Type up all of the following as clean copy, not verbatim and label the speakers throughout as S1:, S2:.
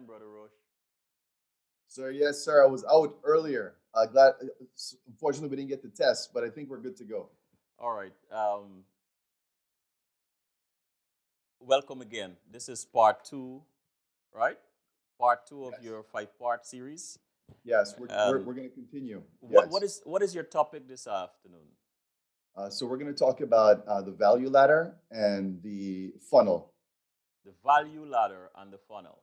S1: Brother Roche.
S2: Sir, yes, sir. I was out earlier. Glad. Unfortunately, we didn't get the test, but I think we're good to go.
S1: All right. Welcome again. This is part two, right? Part two of
S2: Yes.
S1: your five-part series.
S2: Yes, we're
S1: And
S2: going to continue.
S1: what what
S2: Yes.
S1: is what is your topic this afternoon?
S2: So we're going to talk about the value ladder and the funnel.
S1: The value ladder and the funnel.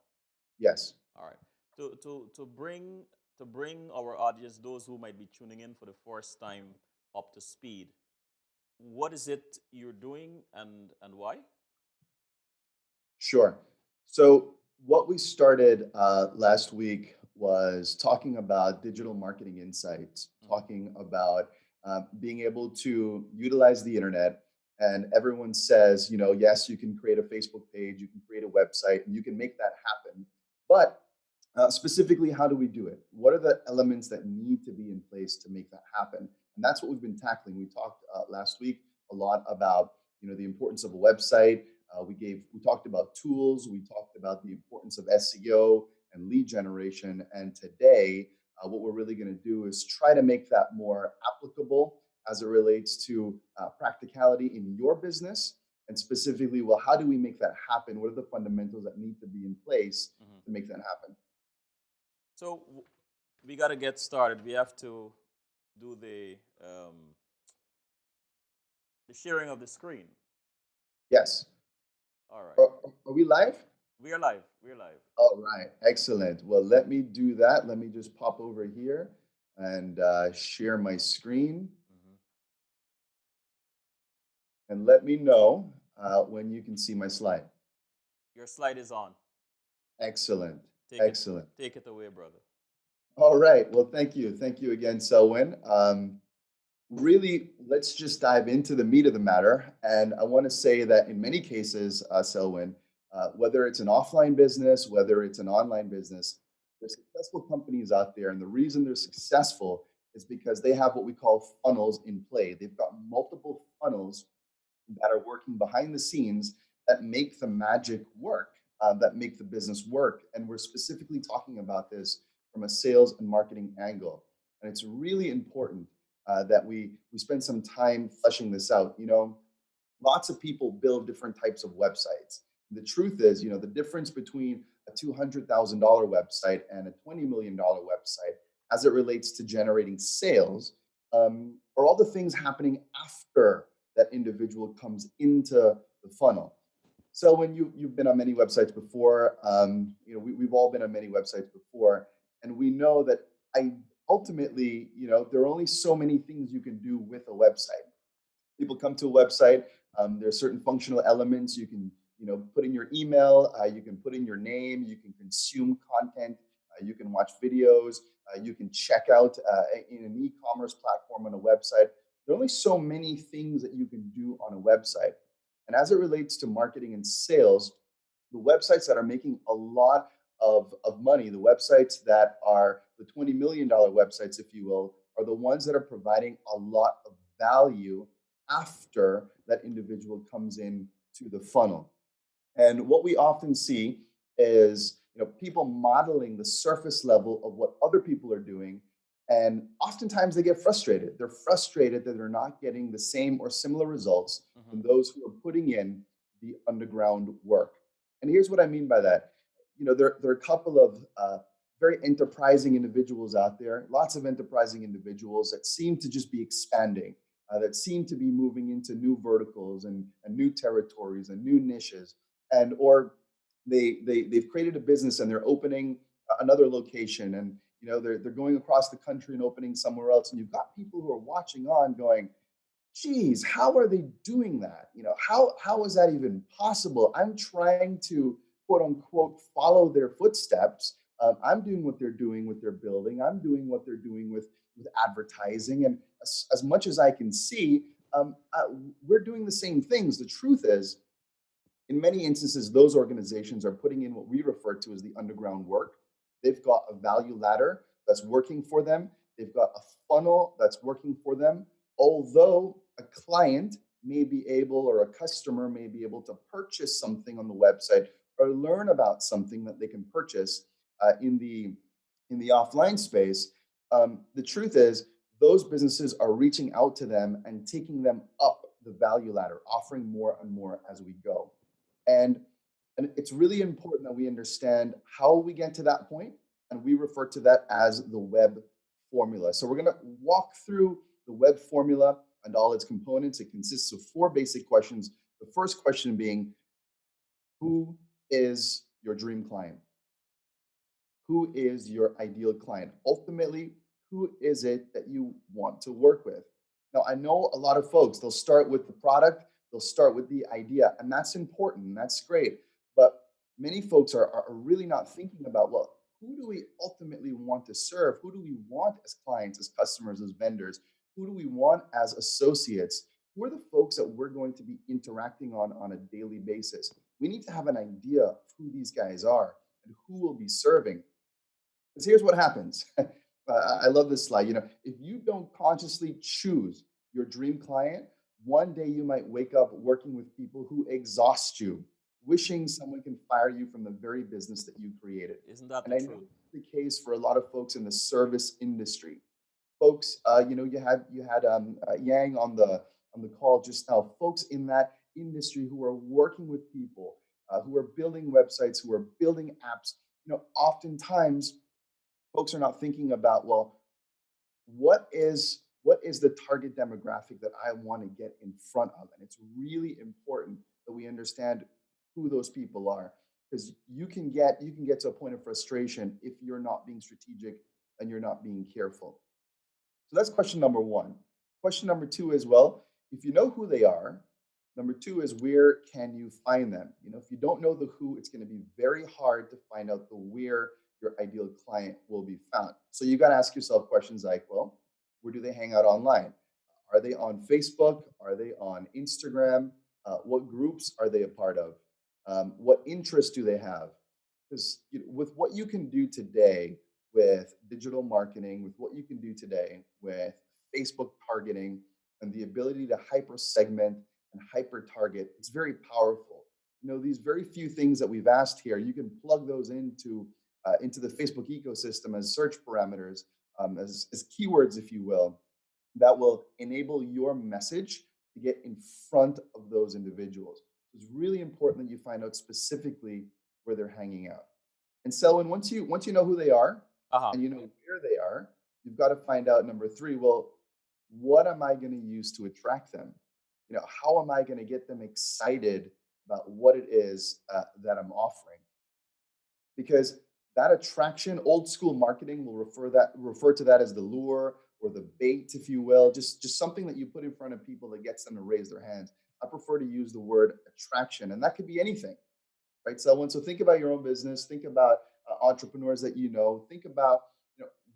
S2: Yes.
S1: All right. To bring our audience, those who might be tuning in for the first time, up to speed. What is it you're doing and why?
S2: Sure. So what we started last week was talking about digital marketing insights,
S1: Mm-hmm.
S2: talking about being able to utilize the internet. And everyone says, yes, you can create a Facebook page, you can create a website, and you can make that happen. But specifically, how do we do it? What are the elements that need to be in place to make that happen? And that's what we've been tackling. We talked last week a lot about the importance of a website. We talked about tools. We talked about the importance of SEO and lead generation. And today, what we're really going to do is try to make that more applicable as it relates to practicality in your business. And specifically, well, how do we make that happen? What are the fundamentals that need to be in place
S1: Mm-hmm.
S2: to make that happen?
S1: So we got to get started. We have to do the sharing of the screen.
S2: Yes.
S1: All right.
S2: Are we live?
S1: We are live. We are live.
S2: All right. Excellent. Well, let me do that. Let me just pop over here and share my screen
S1: Mm-hmm.
S2: and let me know when you can see my slide.
S1: Your slide is on.
S2: Excellent.
S1: Take it.
S2: Excellent.
S1: Take it away, brother.
S2: All right. Well, thank you. Thank you again, Selwyn. Really, let's just dive into the meat of the matter. And I want to say that in many cases, Selwyn, whether it's an offline business, whether it's an online business, there's successful companies out there. And the reason they're successful is because they have what we call funnels in play. They've got multiple funnels that are working behind the scenes that make the magic work, that make the business work. And we're specifically talking about this from a sales and marketing angle. And it's really important that we spend some time fleshing this out. Lots of people build different types of websites. The truth is, the difference between a $200,000 website and a $20 million website as it relates to generating sales are all the things happening after that individual comes into the funnel. So when you've been on many websites before, we've all been on many websites before, and we know that I ultimately, there are only so many things you can do with a website. People come to a website. There are certain functional elements you can, put in your email. You can put in your name. You can consume content. You can watch videos. You can check out in an e-commerce platform on a website. There are only so many things that you can do on a website. And as it relates to marketing and sales, the websites that are making a lot of money, the websites that are the $20 million websites, if you will, are the ones that are providing a lot of value after that individual comes in to the funnel. And what we often see is, people modeling the surface level of what other people are doing. And oftentimes they get frustrated. They're frustrated that they're not getting the same or similar results
S1: Mm-hmm.
S2: than those who are putting in the underground work. And here's what I mean by that. There are a couple of very enterprising individuals out there, lots of enterprising individuals that seem to just be expanding, that seem to be moving into new verticals and new territories and new niches, and or they've created a business and they're opening another location, and they're going across the country and opening somewhere else, and you've got people who are watching on going, geez, how are they doing that? How is that even possible? I'm trying to quote unquote follow their footsteps. I'm doing what they're doing with their building. I'm doing what they're doing with advertising, and as much as I can see, we're doing the same things. The truth is, in many instances, those organizations are putting in what we refer to as the underground work. They've got a value ladder that's working for them. They've got a funnel that's working for them. Although a client may be able, or a customer may be able to purchase something on the website or learn about something that they can purchase, in the offline space, the truth is those businesses are reaching out to them and taking them up the value ladder, offering more and more as we go. And and it's really important that we understand how we get to that point, and we refer to that as the web formula. So we're going to walk through the web formula and all its components. It consists of four basic questions. The first question being, who is your dream client? Who is your ideal client? Ultimately, who is it that you want to work with? Now, I know a lot of folks, they'll start with the product, they'll start with the idea, and that's important, and that's great. But many folks are really not thinking about, well, who do we ultimately want to serve? Who do we want as clients, as customers, as vendors? Who do we want as associates? Who are the folks that we're going to be interacting on a daily basis? We need to have an idea of who these guys are and who will be serving. Because here's what happens. I love this slide. If you don't consciously choose your dream client, one day you might wake up working with people who exhaust you, wishing someone can fire you from the very business that you created.
S1: Isn't that
S2: And
S1: the
S2: I know
S1: truth?
S2: it's the case for a lot of folks in the service industry. Folks, you had Yang on the call just now. Folks in that industry who are working with people, who are building websites, who are building apps. Oftentimes folks are not thinking about, well, what is the target demographic that I want to get in front of? And it's really important that we understand who those people are, because you can get to a point of frustration if you're not being strategic and you're not being careful. So that's question number one. Question number two is, well, if you know who they are, number two is, where can you find them? If you don't know the who, it's going to be very hard to find out the where your ideal client will be found. So you got to ask yourself questions like, well, where do they hang out online? Are they on Facebook? Are they on Instagram? What groups are they a part of? What interests do they have? Because with what you can do today with digital marketing, with what you can do today with Facebook targeting and the ability to hyper segment and hyper target, it's very powerful. These very few things that we've asked here, you can plug those into the Facebook ecosystem as search parameters, as keywords, if you will, that will enable your message to get in front of those individuals. It's really important that you find out specifically where they're hanging out. And so, and once you know who they are
S1: Uh-huh.
S2: and you know where they are, you've got to find out number three. Well, what am I going to use to attract them? How am I going to get them excited about what it is that I'm offering? Because that attraction, old school marketing will refer to that as the lure or the bait, if you will, just something that you put in front of people that gets them to raise their hands. I prefer to use the word attraction, and that could be anything, right? So think about your own business. Think about entrepreneurs that you know. Think about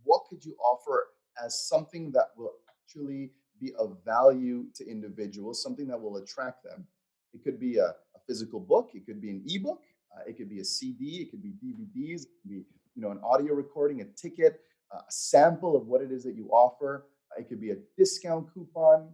S2: what could you offer as something that will actually be of value to individuals, something that will attract them. It could be a physical book. It could be an ebook. It could be a CD. It could be DVDs. It could be an audio recording, a ticket, a sample of what it is that you offer. It could be a discount coupon.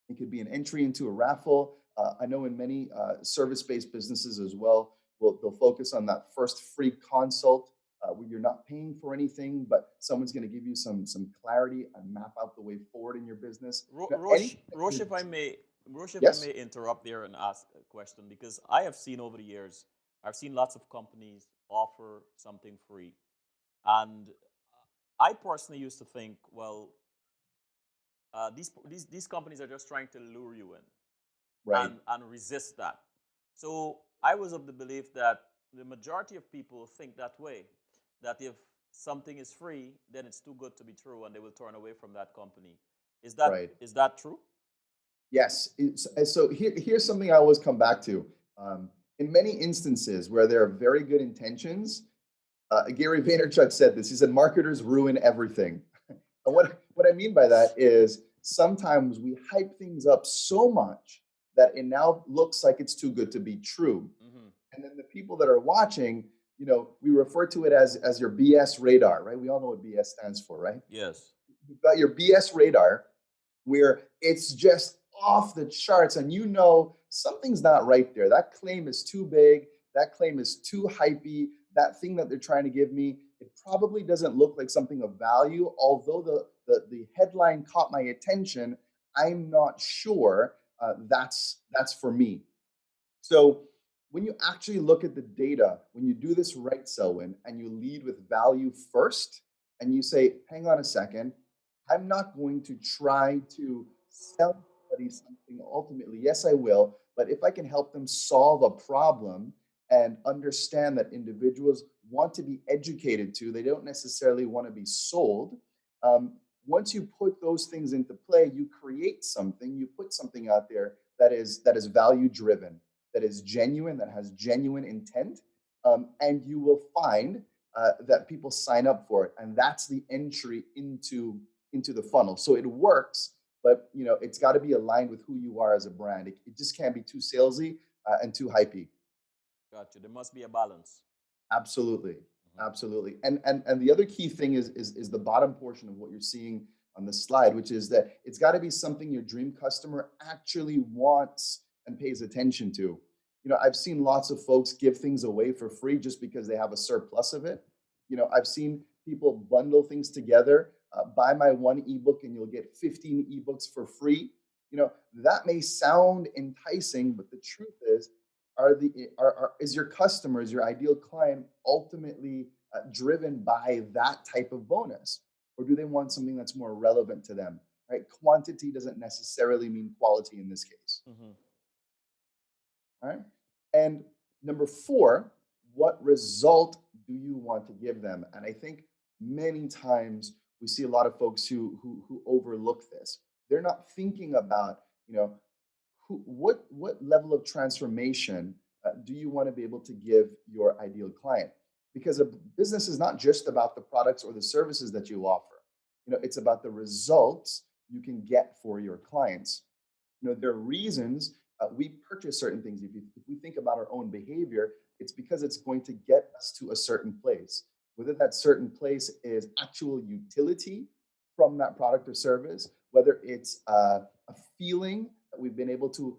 S2: It could be an entry into a raffle. I know in many service-based businesses as well, they'll focus on that first free consult where you're not paying for anything, but someone's going to give you some clarity and map out the way forward in your business.
S1: Rosh,
S2: Anything
S1: Rosh, if I may, Rosh, if I
S2: yes,
S1: may interrupt there and ask a question, because I have seen over the years, I've seen lots of companies offer something free, and I personally used to think, well, these companies are just trying to lure you in
S2: right,
S1: and resist that. So I was of the belief that the majority of people think that way, that if something is free, then it's too good to be true, and they will turn away from that company. Is that
S2: right.
S1: is that true?
S2: Yes. So here's something I always come back to. In many instances where there are very good intentions, Gary Vaynerchuk said this. He said, "Marketers ruin everything." And what I mean by that is sometimes we hype things up so much that it now looks like it's too good to be true.
S1: Hmm.
S2: And then the people that are watching, we refer to it as your BS radar, right? We all know what BS stands for, right?
S1: Yes.
S2: You've got your BS radar where it's just off the charts and something's not right there. That claim is too big. That claim is too hypey. That thing that they're trying to give me, It probably doesn't look like something of value, although the headline caught my attention. I'm not sure that's for me. So when you actually look at the data, when you do this right, Selwyn, and you lead with value first, and you say, hang on a second, I'm not going to try to sell somebody something ultimately. Yes, I will, but if I can help them solve a problem and understand that individuals want to be educated to, they don't necessarily want to be sold. Um, Once you put those things into play, you create something, you put something out there that is value driven, that is genuine, that has genuine intent, and you will find that people sign up for it, and that's the entry into the funnel. So it works, but it's got to be aligned with who you are as a brand. It just can't be too salesy and too hypey.
S1: Gotcha. There must be a balance.
S2: Absolutely.
S1: Mhm.
S2: Absolutely. And the other key thing is the bottom portion of what you're seeing on the slide, which is that it's got to be something your dream customer actually wants and pays attention to. I've seen lots of folks give things away for free just because they have a surplus of it. I've seen people bundle things together, buy my one ebook and you'll get 15 ebooks for free. That may sound enticing, but the truth is your customers, your ideal client, ultimately driven by that type of bonus, or do they want something that's more relevant to them? Right? Quantity doesn't necessarily mean quality in this case.
S1: Mhm.
S2: All right. And number four, what result do you want to give them? And I think many times we see a lot of folks who overlook this. They're not thinking about, what level of transformation do you want to be able to give your ideal client? Because a business is not just about the products or the services that you offer. It's about the results you can get for your clients. There are reasons we purchase certain things. If we think about our own behavior, it's because it's going to get us to a certain place. Whether that certain place is actual utility from that product or service, whether it's a feeling that we've been able to,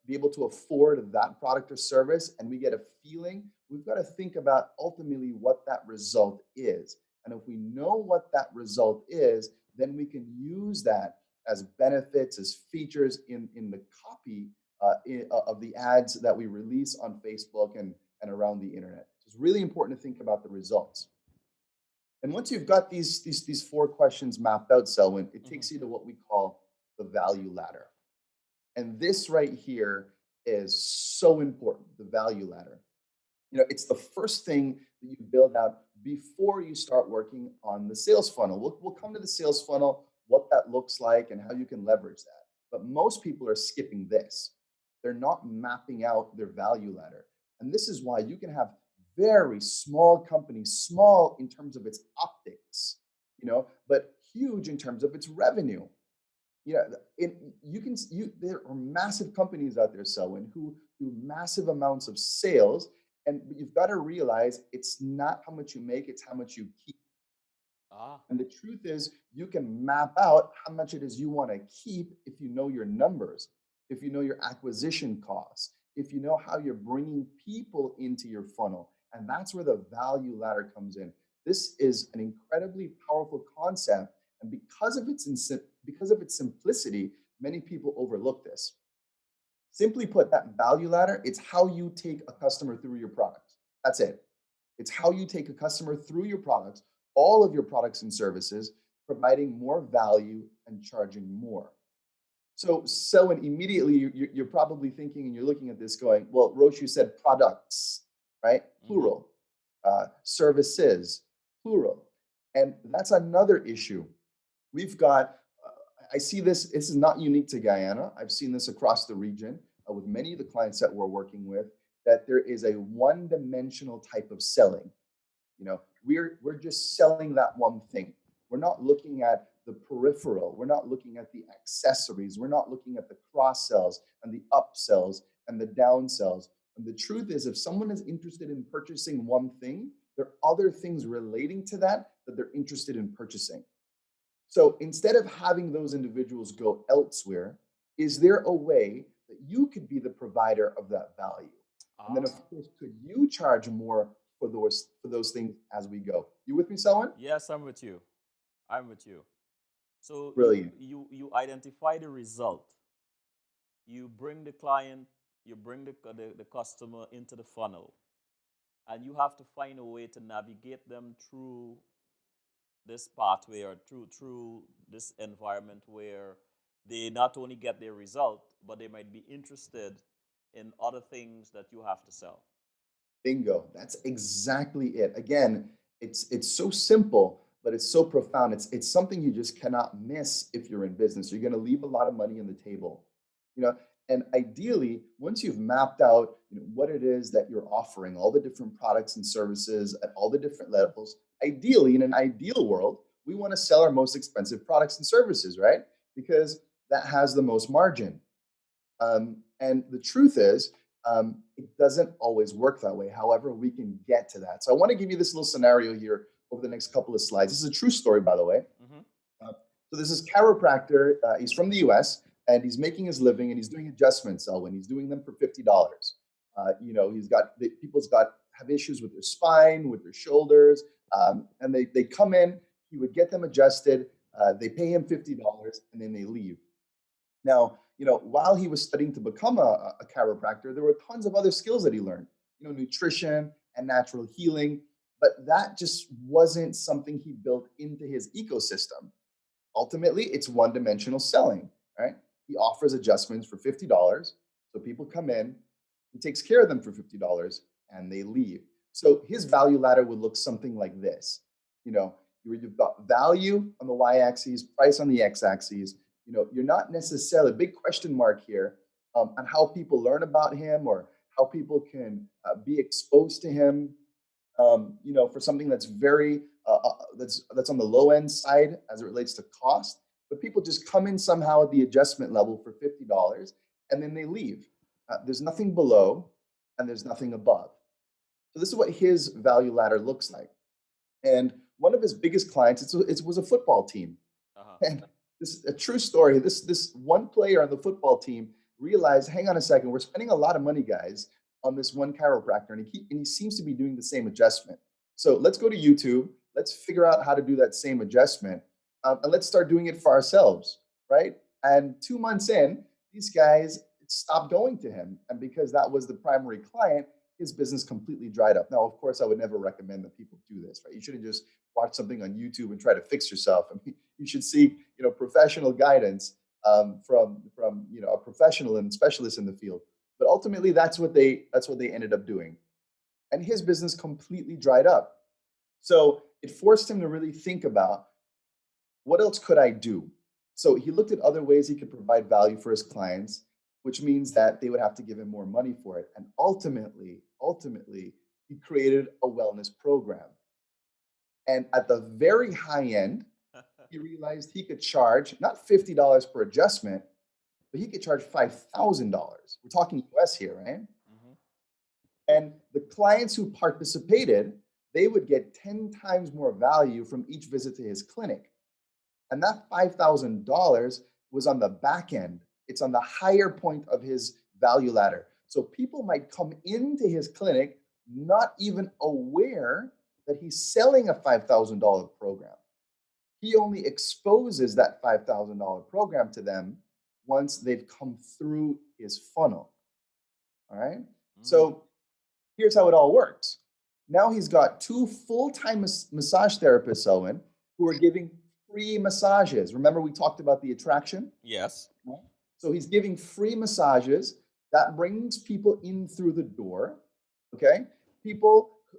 S2: be able to afford that product or service, and we get a feeling, we've got to think about ultimately what that result is. And if we know what that result is, then we can use that as benefits, as features in the copy of the ads that we release on Facebook and around the internet. So it's really important to think about the results. And once you've got these four questions mapped out, Selwyn, it
S1: Mhm.
S2: takes you to what we call the value ladder. And this right here is so important, the value ladder. It's the first thing that you build out before you start working on the sales funnel. We'll come to the sales funnel, what that looks like, and how you can leverage that. But most people are skipping this. They're not mapping out their value ladder. And this is why you can have very small companies, small in terms of its optics, but huge in terms of its revenue. Yeah, there are massive companies out there, Selwyn, who do massive amounts of sales, and you've got to realize it's not how much you make, it's how much you keep.
S1: Ah.
S2: And the truth is, you can map out how much it is you want to keep if you know your numbers, if you know your acquisition costs, if you know how you're bringing people into your funnel. And that's where the value ladder comes in. This is an incredibly powerful concept. And because of its simplicity, many people overlook this. Simply put, that value ladder, it's how you take a customer through your product. That's it. It's how you take a customer through your products, all of your products and services, providing more value and charging more. So and immediately you're probably thinking and you're looking at this going, well, Roche, you said products, right?
S1: Mhm.
S2: Plural. Services, plural. And that's another issue. We've got, I see this is not unique to Guyana. I've seen this across the region with many of the clients that we're working with, that there is a one dimensional type of selling. We're just selling that one thing. We're not looking at the peripheral. We're not looking at the accessories. We're not looking at the cross sells and the upsells and the downsells. And the truth is, if someone is interested in purchasing one thing, there are other things relating to that they're interested in purchasing. So instead of having those individuals go elsewhere, is there a way that you could be the provider of that value? And then, of
S1: Ah.
S2: course, could you charge more for those things as we go. You with me, Selwyn?
S1: Yes, I'm with you. I'm with you. So
S2: Brilliant.
S1: you identify the result. You bring the client, you bring the customer into the funnel, and you have to find a way to navigate them through this pathway or through this environment where they not only get their result, but they might be interested in other things that you have to sell.
S2: Bingo. That's exactly it. Again, it's so simple, but it's so profound. It's something you just cannot miss if you're in business. You're going to leave a lot of money on the table. You know, and ideally, once you've mapped out, what it is that you're offering, all the different products and services at all the different levels, ideally, in an ideal world, we want to sell our most expensive products and services, right? Because that has the most margin. And the truth is, it doesn't always work that way. However, we can get to that. So I want to give you this little scenario here over the next couple of slides. This is a true story, by the way.
S1: Mm-hmm.
S2: So this is chiropractor. He's from the U.S. and he's making his living and he's doing adjustments. When he's doing them for $50. He's got people's got have issues with their spine, with their shoulders, and they come in. He would get them adjusted. They pay him $50 and then they leave. Now, while he was studying to become a chiropractor, there were tons of other skills that he learned, nutrition and natural healing, but that just wasn't something he built into his ecosystem. Ultimately, it's one-dimensional selling, right? He offers adjustments for $50. So people come in, he takes care of them for $50 and they leave. So his value ladder would look something like this. You know, you've got value on the y-axis, price on the x-axis. You're not necessarily, big question mark here, on how people learn about him or how people can be exposed to him, for something that's very that's on the low end side as it relates to cost. But people just come in somehow at the adjustment level for $50 and then they leave. There's nothing below and there's nothing above. So this is what his value ladder looks like. And one of his biggest clients, it was a football team.
S1: Uh-huh.
S2: And this is a true story. This one player on the football team realized, hang on a second, we're spending a lot of money, guys, on this one chiropractor, and he seems to be doing the same adjustment. So let's go to YouTube. Let's figure out how to do that same adjustment, and let's start doing it for ourselves, right? And 2 months in, these guys stopped going to him, and because that was the primary client, his business completely dried up. Now, of course, I would never recommend that people do this, right? You shouldn't just watch something on YouTube and try to fix yourself. I mean, you should seek, professional guidance from a professional and specialist in the field. But ultimately, that's what they ended up doing, and his business completely dried up. So it forced him to really think about what else could I do. So he looked at other ways he could provide value for his clients, which means that they would have to give him more money for it. And ultimately, he created a wellness program. And at the very high end, he realized he could charge not $50 per adjustment, but he could charge $5,000. We're talking US here, right?
S1: Mm-hmm.
S2: And the clients who participated, they would get 10 times more value from each visit to his clinic. And that $5,000 was on the back end. It's on the higher point of his value ladder. So people might come into his clinic not even aware that he's selling a $5,000 program. He only exposes that $5,000 program to them once they've come through his funnel. All right.
S1: Mm.
S2: So here's how it all works. Now he's got two full-time massage therapists, Owen, who are giving free massages. Remember, we talked about the attraction?
S1: Yes.
S2: So he's giving free massages that brings people in through the door. Okay.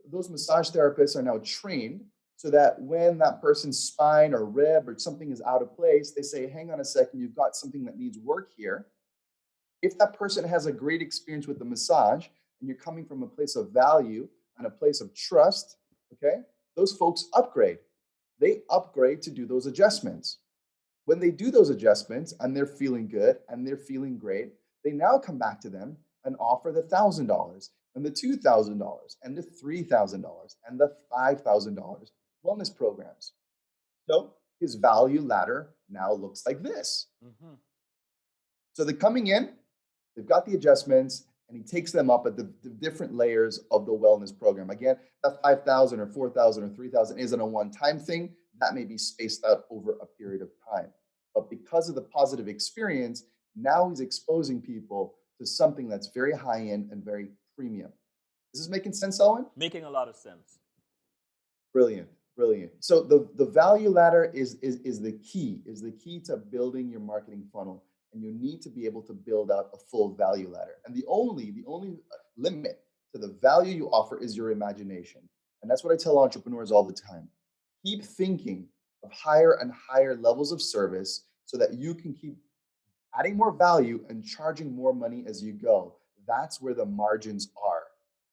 S2: Those massage therapists are now trained so that when that person's spine or rib or something is out of place, they say, hang on a second, you've got something that needs work here. If that person has a great experience with the massage and you're coming from a place of value and a place of trust, okay, those folks upgrade. They upgrade to do those adjustments. When they do those adjustments and they're feeling good and they're feeling great, they now come back to them and offer the $1,000 and the $2,000 and the $3,000 and the $5,000 wellness programs. So his value ladder now looks like this.
S1: Mm-hmm.
S2: So they're coming in, they've got the adjustments, and he takes them up at the different layers of the wellness program. Again, that 5,000 or 4,000 or 3,000 isn't a one-time thing. That may be spaced out over a period of time. But because of the positive experience, now he's exposing people to something that's very high end and very premium. Is this making sense, Owen?
S1: Making a lot of sense.
S2: Brilliant, brilliant. So the value ladder is the key to building your marketing funnel, and you need to be able to build out a full value ladder. And the only limit to the value you offer is your imagination. And that's what I tell entrepreneurs all the time. Keep thinking of higher and higher levels of service so that you can keep adding more value and charging more money as you go. That's where the margins are.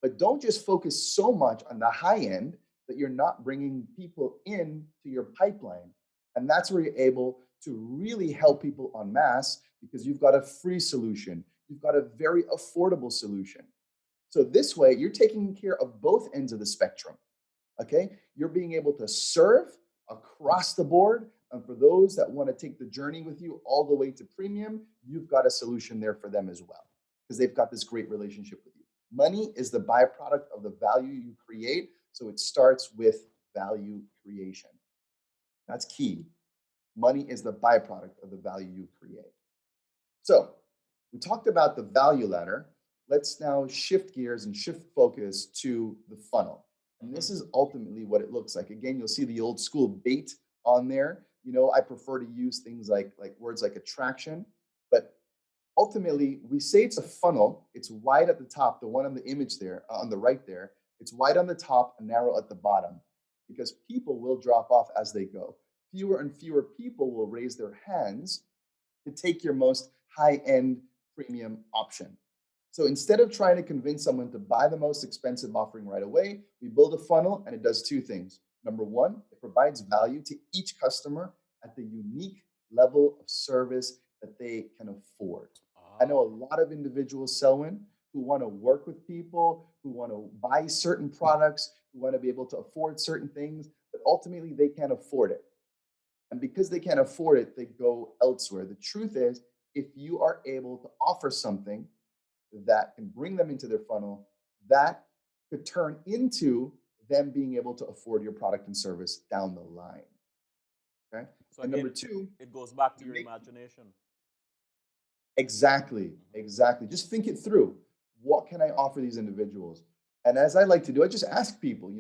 S2: But don't just focus so much on the high end that you're not bringing people in to your pipeline. And that's where you're able to really help people en masse because you've got a free solution. You've got a very affordable solution. So this way, you're taking care of both ends of the spectrum. Okay, you're being able to serve across the board. And for those that want to take the journey with you all the way to premium, you've got a solution there for them as well because they've got this great relationship with you. Money is the byproduct of the value you create. So it starts with value creation. That's key. Money is the byproduct of the value you create. So we talked about the value ladder. Let's now shift gears and shift focus to the funnel. And this is ultimately what it looks like. Again, you'll see the old school bait on there. You know, I prefer to use things like words like attraction, but ultimately we say it's a funnel. It's wide at the top, the one on the image there, on the right there. It's wide on the top and narrow at the bottom because people will drop off as they go. Fewer and fewer people will raise their hands to take your most high-end premium option. So instead of trying to convince someone to buy the most expensive offering right away, we build a funnel and it does two things. Number one, it provides value to each customer at the unique level of service that they can afford. I know a lot of individuals, Selwyn, who want to work with people, who want to buy certain products, who want to be able to afford certain things, but ultimately they can't afford it. And because they can't afford it, they go elsewhere. The truth is, if you are able to offer something that can bring them into their funnel, that could turn into them being able to afford your product and service down the line. Okay.
S1: So
S2: And
S1: again,
S2: number two,
S1: it goes back to
S2: you
S1: your
S2: make
S1: imagination.
S2: exactly,
S1: Mhm.
S2: exactly. Just think it through. What can I offer these individuals? And as I like to do, I just ask people,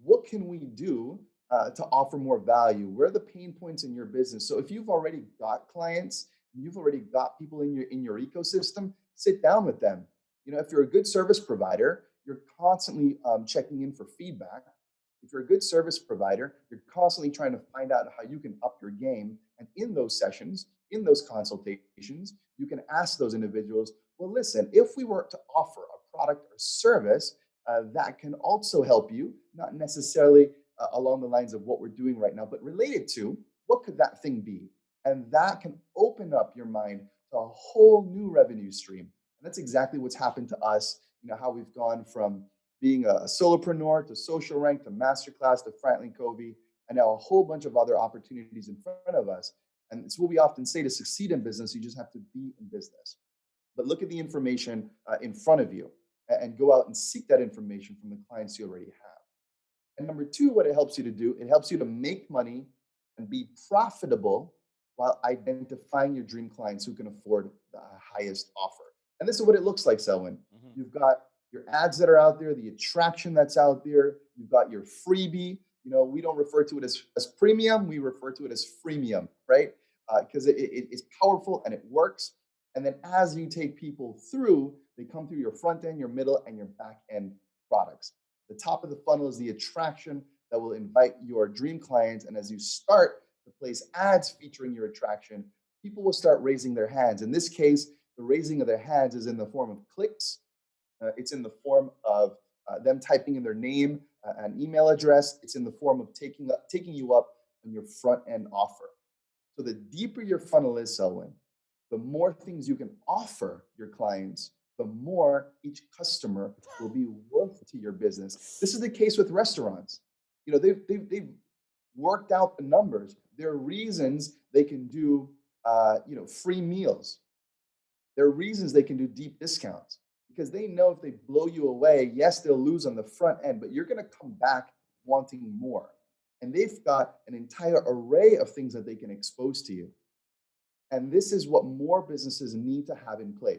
S2: what can we do to offer more value? Where are the pain points in your business? So if you've already got clients, you've already got people in your ecosystem, sit down with them. If you're a good service provider, you're constantly checking in for feedback. If you're a good service provider, you're constantly trying to find out how you can up your game. And in those sessions, in those consultations, you can ask those individuals, well, listen, if we were to offer a product or service that can also help you, not necessarily along the lines of what we're doing right now, but related to what could that thing be? And that can open up your mind to a whole new revenue stream. And that's exactly what's happened to us. How we've gone from being a solopreneur to social rank to masterclass to Franklin Covey, and now a whole bunch of other opportunities in front of us. And it's what we often say, to succeed in business, you just have to be in business. But look at the information in front of you and go out and seek that information from the clients you already have. And number two, what it helps you to do, it helps you to make money and be profitable while identifying your dream clients who can afford the highest offer. And this is what it looks like, Selwyn.
S1: Mhm.
S2: You've got your ads that are out there, the attraction that's out there. You've got your freebie. We don't refer to it as premium. We refer to it as freemium, right? Because it's powerful and it works. And then as you take people through, they come through your front end, your middle, and your back end products. The top of the funnel is the attraction that will invite your dream clients. And as you start to place ads featuring your attraction, people will start raising their hands. In this case, the raising of their hands is in the form of clicks. It's in the form of them typing in their name, an email address. It's in the form of taking you up on your front end offer. So the deeper your funnel is, Selwyn, the more things you can offer your clients, the more each customer will be worth to your business. This is the case with restaurants. They've worked out the numbers. There are reasons they can do free meals. There are reasons they can do deep discounts because they know if they blow you away, yes, they'll lose on the front end, but you're going to come back wanting more. And they've got an entire array of things that they can expose to you. And this is what more businesses need to have in play.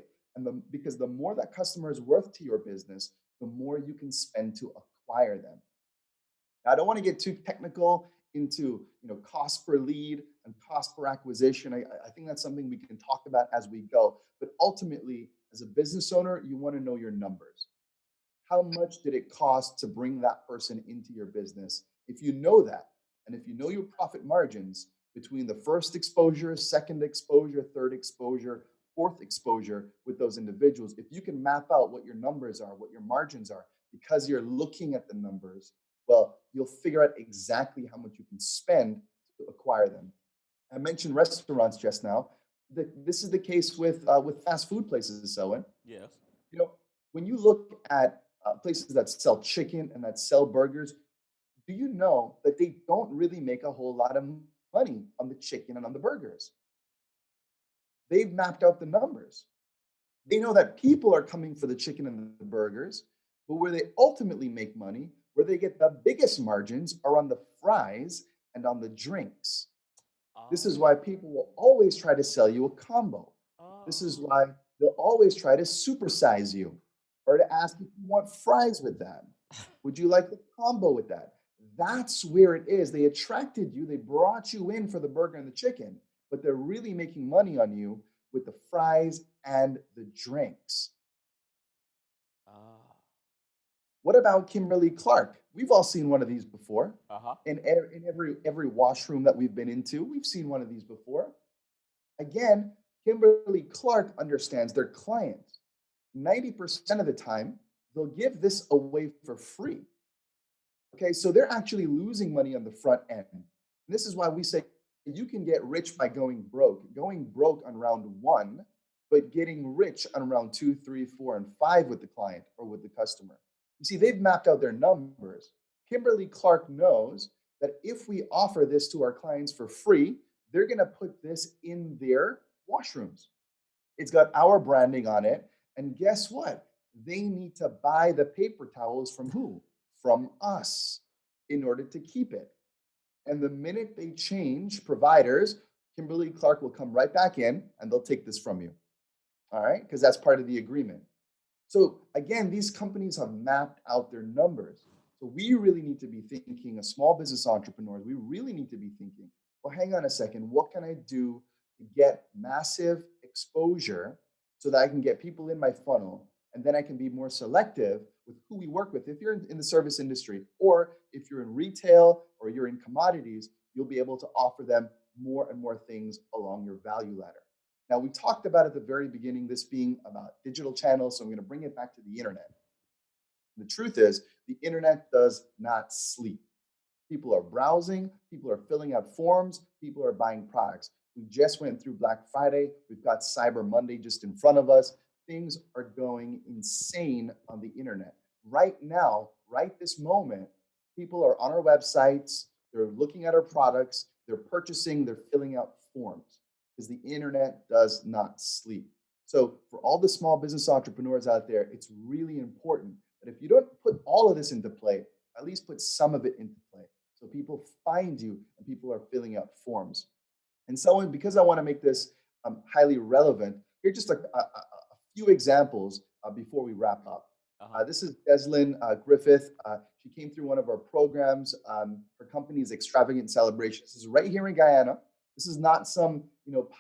S2: Because the more that customer is worth to your business, the more you can spend to acquire them. Now, I don't want to get too technical into cost per lead and cost per acquisition. I think that's something we can talk about as we go. But ultimately, as a business owner, you want to know your numbers. How much did it cost to bring that person into your business? If you know that, and if you know your profit margins between the first exposure, second exposure, third exposure, fourth exposure with those individuals, if you can map out what your numbers are, what your margins are, because you're looking at the numbers, well, you'll figure out exactly how much you can spend to acquire them. I mentioned restaurants just now. This is the case with fast food places, Selwyn.
S1: Yes.
S2: You know, when you look at places that sell chicken and that sell burgers, do you know that they don't really make a whole lot of money on the chicken and on the burgers? They've mapped out the numbers. They know that people are coming for the chicken and the burgers, but where they ultimately make money, where they get the biggest margins, are on the fries and on the drinks. This is why
S1: Oh.
S2: people will always try to sell you a combo. This is
S1: Oh.
S2: why they'll always try to supersize you or to ask if you want fries with that. Would you like the combo with that? That's where it is. They attracted you, they brought you in for the burger and the chicken, but they're really making money on you with the fries and the drinks.
S1: Ah.
S2: What about Kimberly Clark? We've all seen one of these before.
S1: Uh-huh.
S2: In every washroom that we've been into, we've seen one of these before. Again, Kimberly Clark understands their clients. 90% of the time, they'll give this away for free. Okay, so they're actually losing money on the front end. And this is why we say you can get rich by going broke on round one, but getting rich on round two, three, four, and five with the client or with the customer. You see, they've mapped out their numbers. Kimberly Clark knows that if we offer this to our clients for free, they're going to put this in their washrooms. It's got our branding on it. And guess what? They need to buy the paper towels from who? From us in order to keep it. And the minute they change providers, Kimberly Clark will come right back in and they'll take this from you. All right? Because that's part of the agreement. So again, these companies have mapped out their numbers. So we really need to be thinking, as small business entrepreneurs, we really need to be thinking, well, hang on a second, what can I do to get massive exposure so that I can get people in my funnel? And then I can be more selective with who we work with. If you're in the service industry, or if you're in retail, or you're in commodities, you'll be able to offer them more and more things along your value ladder. Now, we talked about at the very beginning this being about digital channels, so I'm going to bring it back to the internet. The truth is, the internet does not sleep. People are browsing, people are filling out forms, people are buying products. We just went through Black Friday, we've got Cyber Monday just in front of us. Things are going insane on the internet. Right now, right this moment, people are on our websites, they're looking at our products, they're purchasing, they're filling out forms because the internet does not sleep. So, for all the small business entrepreneurs out there, it's really important that if you don't put all of this into play, at least put some of it into play. So people find you and people are filling out forms. And so, because I want to make this highly relevant, here are just a few examples before we wrap up.
S1: Uh-huh.
S2: This is Deslyn Griffith. She came through one of our programs. Her company is Extravagant Celebrations. This is right here in Guyana. This is not some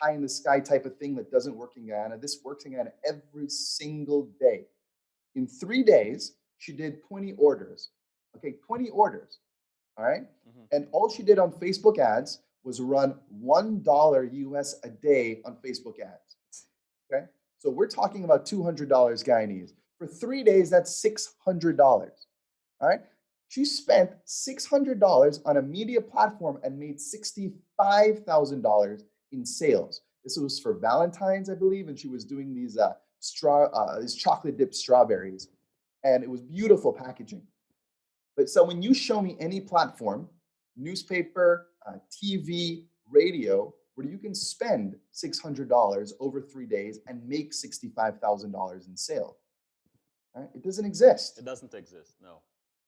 S2: pie in the sky type of thing that doesn't work in Guyana. This works in Guyana every single day. In 3 days, she did 20 orders. Okay, 20 orders. All right.
S1: Mm-hmm.
S2: And all she did on Facebook ads was run $1 US a day on Facebook ads. Okay. So we're talking about $200 Guyanese. For 3 days, that's $600. All right. She spent $600 on a media platform and made $65,000 in sales. This was for Valentine's, I believe, and she was doing these chocolate dipped strawberries, and it was beautiful packaging. But so when you show me any platform, newspaper, TV, radio, where you can spend $600 over 3 days and make $65,000 in sale, Right? It doesn't exist.
S1: It doesn't exist. No.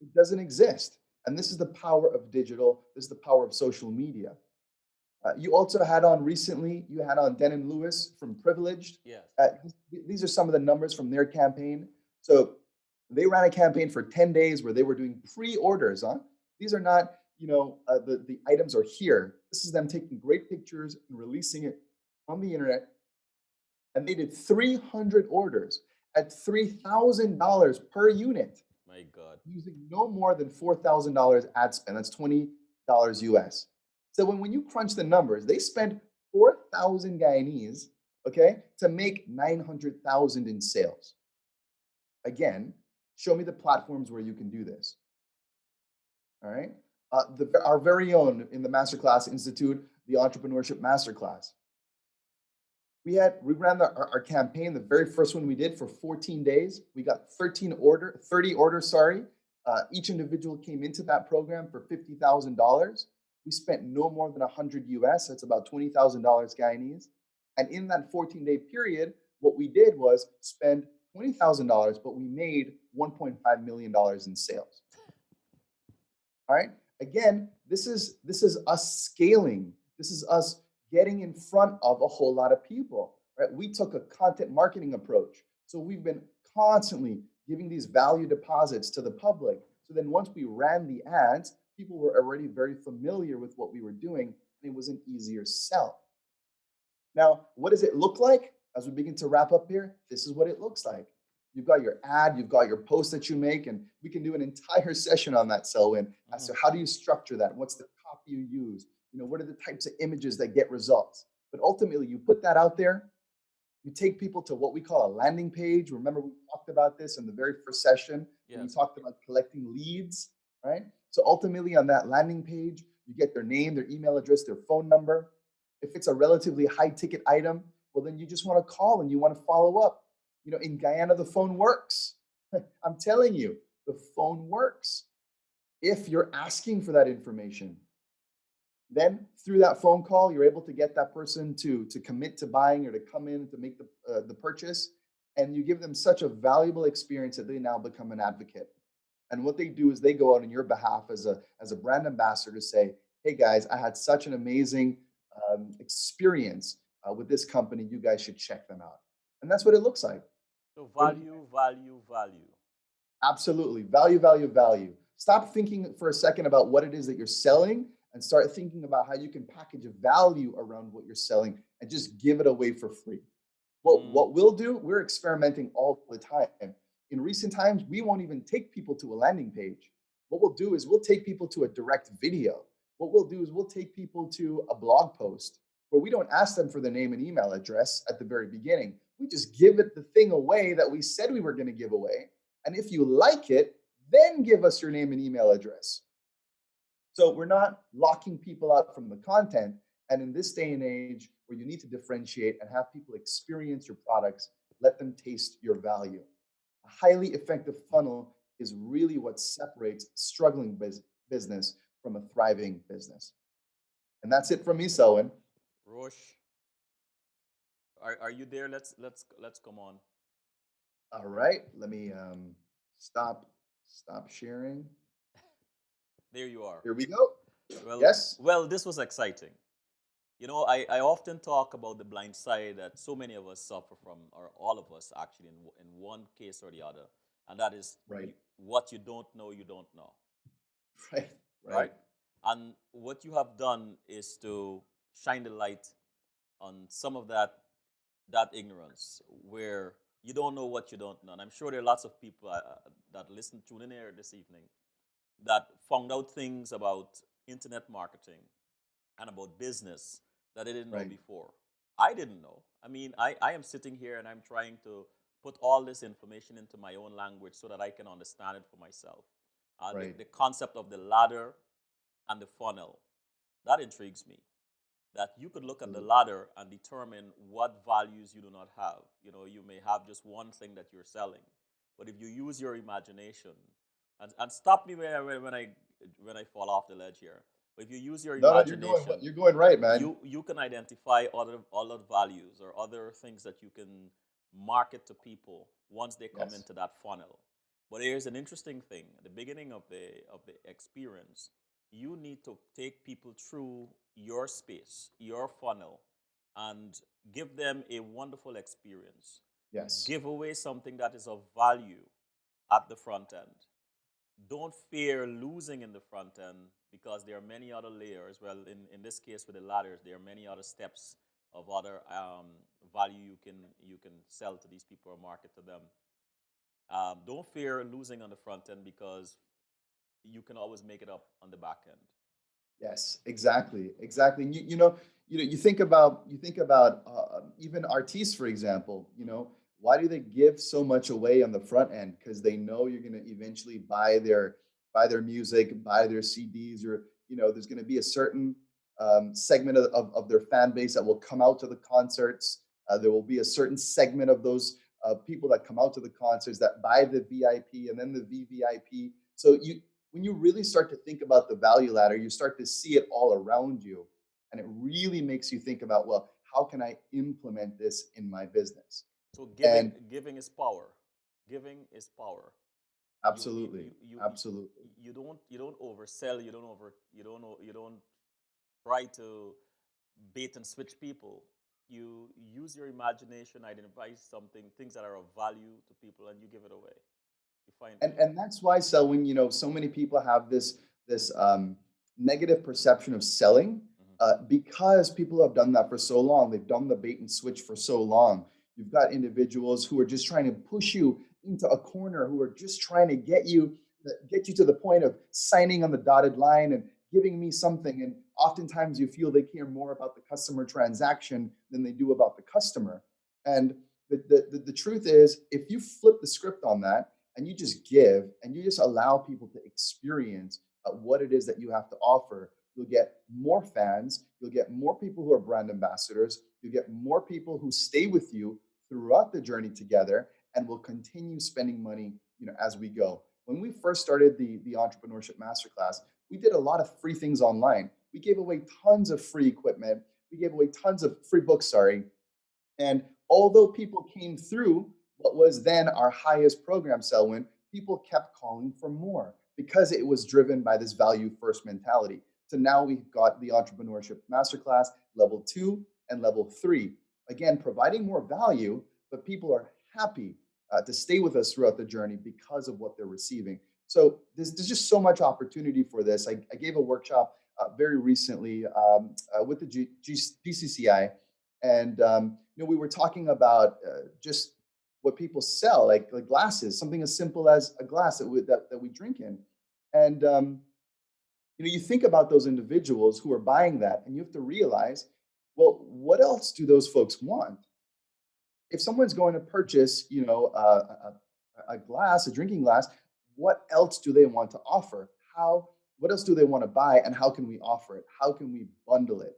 S2: It doesn't exist. And this is the power of digital. This is the power of social media. You also had on recently, you had on Denon Lewis from Privileged.
S1: Yes.
S2: Uh, these are some of the numbers from their campaign. So they ran a campaign for 10 days where they were doing pre-orders. Huh? These are not, the items are here. This is them taking great pictures and releasing it on the internet. And they did 300 orders at $3,000 per unit
S1: My God.
S2: using no more than $4,000 ad spend. That's $20 US. So when you crunch the numbers, they spent 4,000 Guyanese, okay, to make 900,000 in sales. Again, show me the platforms where you can do this. All right. Our very own in the Masterclass Institute, the Entrepreneurship Masterclass. We ran our campaign, the very first one we did for 14 days. We got 30 orders, sorry. Each individual came into that program for $50,000. We spent no more than 100 US, that's about $20,000 Guyanese. And in that 14-day period, what we did was spend $20,000, but we made $1.5 million in sales. All right. Again, this is us scaling. This is us getting in front of a whole lot of people. Right. We took a content marketing approach. So we've been constantly giving these value deposits to the public. So then once we ran the ads, people were already very familiar with what we were doing, and it was an easier sell. Now, what does it look like? As we begin to wrap up here, this is what it looks like. You've got your ad, you've got your post that you make, and we can do an entire session on that, Selwyn, as to how do you structure that? What's the copy you use? What are the types of images that get results? But ultimately, you put that out there, you take people to what we call a landing page. Remember, we talked about this in the very first session when we talked about collecting leads, right? So ultimately, on that landing page, you get their name, their email address, their phone number. If it's a relatively high ticket item, well, then you just want to call and you want to follow up. In Guyana, the phone works. I'm telling you, the phone works. If you're asking for that information, then through that phone call, you're able to get that person to commit to buying or to come in to make the purchase. And you give them such a valuable experience that they now become an advocate. And what they do is they go out on your behalf as a brand ambassador to say, hey guys, I had such an amazing experience with this company. You guys should check them out. And that's what it looks like.
S1: So value, value, value.
S2: Absolutely. Value, value, value. Stop thinking for a second about what it is that you're selling and start thinking about how you can package a value around what you're selling and just give it away for free. What we'll do, we're experimenting all the time. In recent times, we won't even take people to a landing page. What we'll do is we'll take people to a direct video. What we'll do is we'll take people to a blog post where we don't ask them for their name and email address at the very beginning. We just give it the thing away that we said we were going to give away. And if you like it, then give us your name and email address. So we're not locking people out from the content. And in this day and age where you need to differentiate and have people experience your products, let them taste your value. A highly effective funnel is really what separates struggling business from a thriving business. And that's it from me, Selwyn.
S1: Rosh, are you there? Let's come on.
S2: All right, let me stop sharing.
S1: There you are.
S2: Here we go.
S1: Well,
S2: Yes.
S1: well, this was exciting. I often talk about the blind side that so many of us suffer from, or all of us actually, in one case or the other, and that is
S2: Right.
S1: what you don't know, you don't know.
S2: Right.
S1: Right? And what you have done is to shine the light on some of that ignorance where you don't know what you don't know. And I'm sure there are lots of people that tune in here this evening that found out things about internet marketing and about business that they didn't know before. I didn't know. I mean, I am sitting here and I'm trying to put all this information into my own language so that I can understand it for myself. The concept of the ladder and the funnel, that intrigues me. That you could look at the ladder and determine what values you do not have. You may have just one thing that you're selling, but if you use your imagination, and stop me when I fall off the ledge here. But if you use your
S2: No,
S1: imagination,
S2: you're going right, man.
S1: you can identify other values or other things that you can market to people once they come
S2: Yes.
S1: into that funnel. But here's an interesting thing: at the beginning of the experience, you need to take people through your space, your funnel, and give them a wonderful experience.
S2: Yes.
S1: Give away something that is of value at the front end. Don't fear losing in the front end because there are many other layers. Well, in this case with the ladders, there are many other steps of other value you can sell to these people or market to them. Don't fear losing on the front end because you can always make it up on the back end.
S2: Yes, exactly, exactly. And you think about even artists, for example. Why do they give so much away on the front end? Because they know you're going to eventually buy their music, buy their CDs, or there's going to be a certain segment of their fan base that will come out to the concerts. There will be a certain segment of those people that come out to the concerts that buy the VIP and then the VVIP. So when you really start to think about the value ladder, you start to see it all around you. And it really makes you think about, well, how can I implement this in my business?
S1: So
S2: And
S1: giving is power. Giving is power.
S2: absolutely, absolutely.
S1: You don't oversell. You don't try to bait and switch people. You use your imagination, identify something, things that are of value to people, and you give it away. You find
S2: And that's why selling, so many people have this negative perception of selling,
S1: Mhm.
S2: because people have done that for so long. They've done the bait and switch for so long. You've got individuals who are just trying to push you into a corner, who are just trying to get you to the point of signing on the dotted line and giving me something. And oftentimes you feel they care more about the customer transaction than they do about the customer. And the truth is, if you flip the script on that and you just give and you just allow people to experience what it is that you have to offer, you'll get more fans, you'll get more people who are brand ambassadors, you'll get more people who stay with you throughout the journey together and will continue spending money as we go. When we first started the entrepreneurship masterclass, we did a lot of free things online. We gave away tons of free equipment, we gave away tons of free books, sorry. And although people came through what was then our highest program, Selwyn, people kept calling for more because it was driven by this value first mentality. So now we've got the entrepreneurship masterclass level 2 and level 3. Again, providing more value, but people are happy to stay with us throughout the journey because of what they're receiving. So there's just so much opportunity for this. I gave a workshop very recently with the GCCI, and we were talking about just what people sell, like glasses, something as simple as a glass that we drink in. And you think about those individuals who are buying that, and you have to realize, well, what else do those folks want? If someone's going to purchase, a glass, a drinking glass, what else do they want to offer? What else do they want to buy, and how can we offer it? How can we bundle it?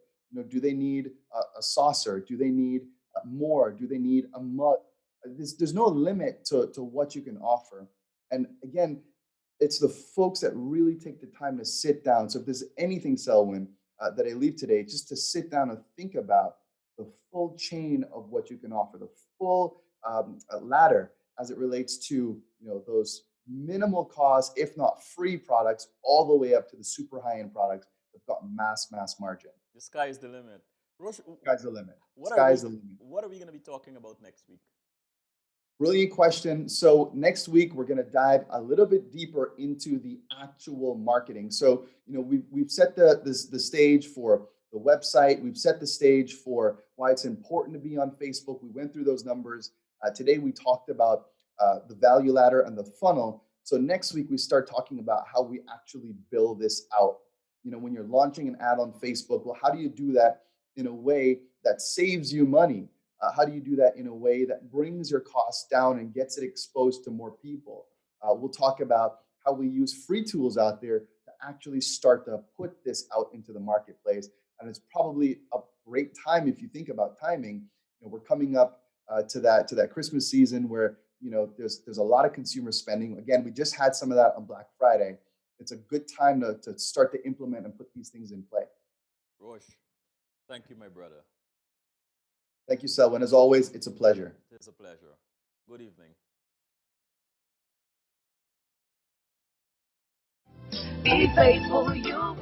S2: Do they need a saucer? Do they need more? Do they need a mug? There's no limit to what you can offer. And again, it's the folks that really take the time to sit down. So if there's anything, Selwyn, that I leave today, just to sit down and think about the full chain of what you can offer, the full ladder as it relates to those minimal cost, if not free products, all the way up to the super high end products that've got mass margin.
S1: the sky is the limit. Rosh,
S2: Sky's the limit.
S1: what are
S2: Sky's
S1: we
S2: the limit.
S1: what are we going to be talking about next week?
S2: Brilliant question. So next week we're going to dive a little bit deeper into the actual marketing. So we've set the stage for the website. We've set the stage for why it's important to be on Facebook. We went through those numbers. Today we talked about the value ladder and the funnel. So next week we start talking about how we actually build this out. When you're launching an ad on Facebook, well, how do you do that in a way that saves you money? How do you do that in a way that brings your costs down and gets it exposed to more people? We'll talk about how we use free tools out there to actually start to put this out into the marketplace. And it's probably a great time if you think about timing. We're coming up to that Christmas season where there's a lot of consumer spending. Again, we just had some of that on Black Friday. It's a good time to start to implement and put these things in play.
S1: Rosh, thank you, my brother.
S2: Thank you, Selwyn. As always, it's a pleasure.
S1: It's a pleasure. Good evening.
S3: Be faithful, you.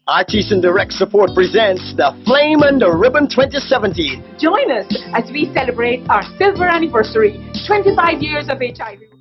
S3: Artists in Direct Support presents the Flame and the Ribbon 2017.
S4: Join us as we celebrate our silver anniversary, 25 years of HIV.